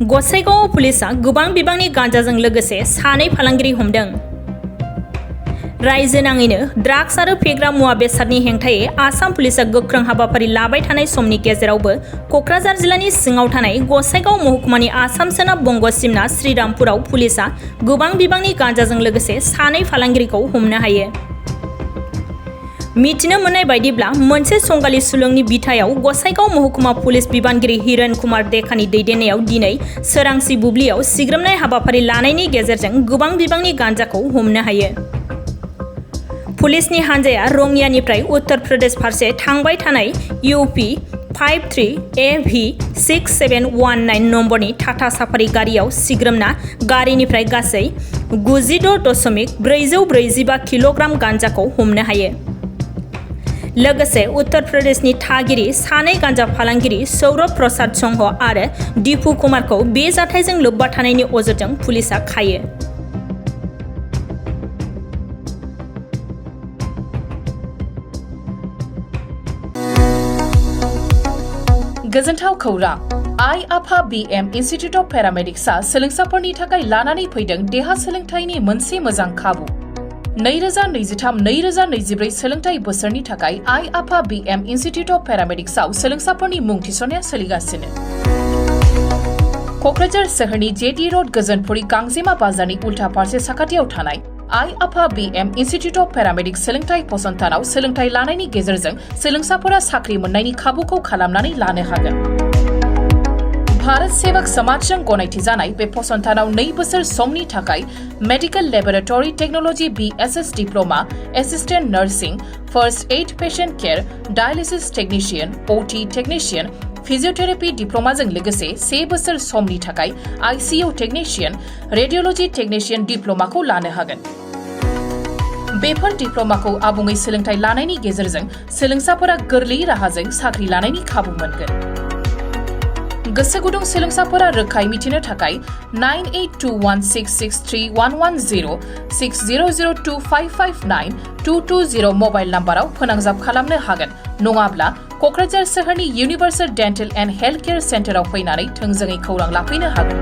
गसाइगाव पुलिसा गोबां बिबांनि गांजाजों लोगोसे सानै फालांगिरि हमदों। रायजो नाङैनो ड्राग्स आरो फेग्रा मुवा बेसादनि हेंथायै आसाम पुलिसा गोख्रों हाबाफारि लाबाय थानाय समनि गेजेरावबो कक्राझार जिल्लानि सिङाव थानाय गसाइगाव महकुमानि आसाम सोनाब बंग सिमना श्रीरामपुराव पुलिसा गोबां बिबांनि गांजाजों लोगोसे सानै फालांगिरिखौ हमनो हायो। मिथिनो मोननाय बायदिब्ला मोनसे संगालि सुलुंनि बिथायाव गसाइगाव महकुमा पुलिस बिबानगिरि हिरेन कुमार देखानि दैदेननायाव दिनै सोरांसि बुब्लियाव सिग्रोमनाय हाबाफारि लानायनि गेजेरजों गोबां बिबांनि गांजाखौ हमनो हायो। पुलिसनि हानजाया रङियानिफ्राय उत्तर प्रदेश फारसे थांबाय थानाय UP 53AV6719 नम्बरनि टाटा साफारि गारियाव सिग्रोमना गारिनिफ्राय गासै 96.445 किल'ग्राम गांजाखौ हमनो हायो। लोगोसे उत्तर प्रदेशनि थागिरि सानै गांजा फालांगिरि सौरभ प्रसाद संह आरो दीपु कुमारखौ बे जाथायजों लोब्बा थानायनि अजदजों पुलिसा खायो। गोजोनथाव खौरां आइ आफा BM इन्स्टिट्युट अफ पेरामेडिक्सआ सोलोंसाफोरनि थाखाय लानानै फैदों देहा सोलोंथाइनि मोनसे मोजां खाबु। 2023-2024 सोलोंथाइ बोसोरनि थाखाय आइ आफा BM इन्स्टिट्युट अफ पेरामेडिक्सआव सोलोंसाफोरनि मुं थिसननाया सोलिगासिनो। कक्राझार सोहोरनि JD रोड गोजोनपुरी गांजेमा बाजारनि उल्था फारसे साखाथियाव थानाय आइ आफा BM इन्स्टिट्युट अफ पेरामेडिक्स सोलोंथाइ फसंथानाव सोलोंथाइ लानायनि गेजेरजों सोलोंसाफोरा साख्रि मोननायनि खाबुखौ खालामनानै लानो हागोन। भारत सेवक समाजजों गनायथि जानाय बे फसंथानाव 2 बोसोर समनि थाखाय medical laboratory technology BSS diploma, assistant nursing, first aid patient care, dialysis technician, OT technician, physiotherapy डिप्लोमाजों लोगोसे 3 बोसोर समनि थाखाय ICU टेक्निशियन, रेडियोलॉजी टेक्निशियन डिप्लोमाखौ लानो हागोन। बेफोर डिप्लोमाखौ आबुङै सोलोंथाइ लानायनि गेजेरजों सोलोंसाफोरा गोरलै राहाजों साख्रि लानायनि खाबु मोनगोन। गोसो गुदुं सोलोंसाफोरा रोखायै मिथिनो थाखाय 9821663110 6002559220 मबाइल नाम्बाराव फोनांजाब खालामनो हागोन, नङाब्ला कक्राझार सोहोरनि universal dental and health care सेन्टाराव फैनानै थोंजोङै खौरां लाफैनो हागोन।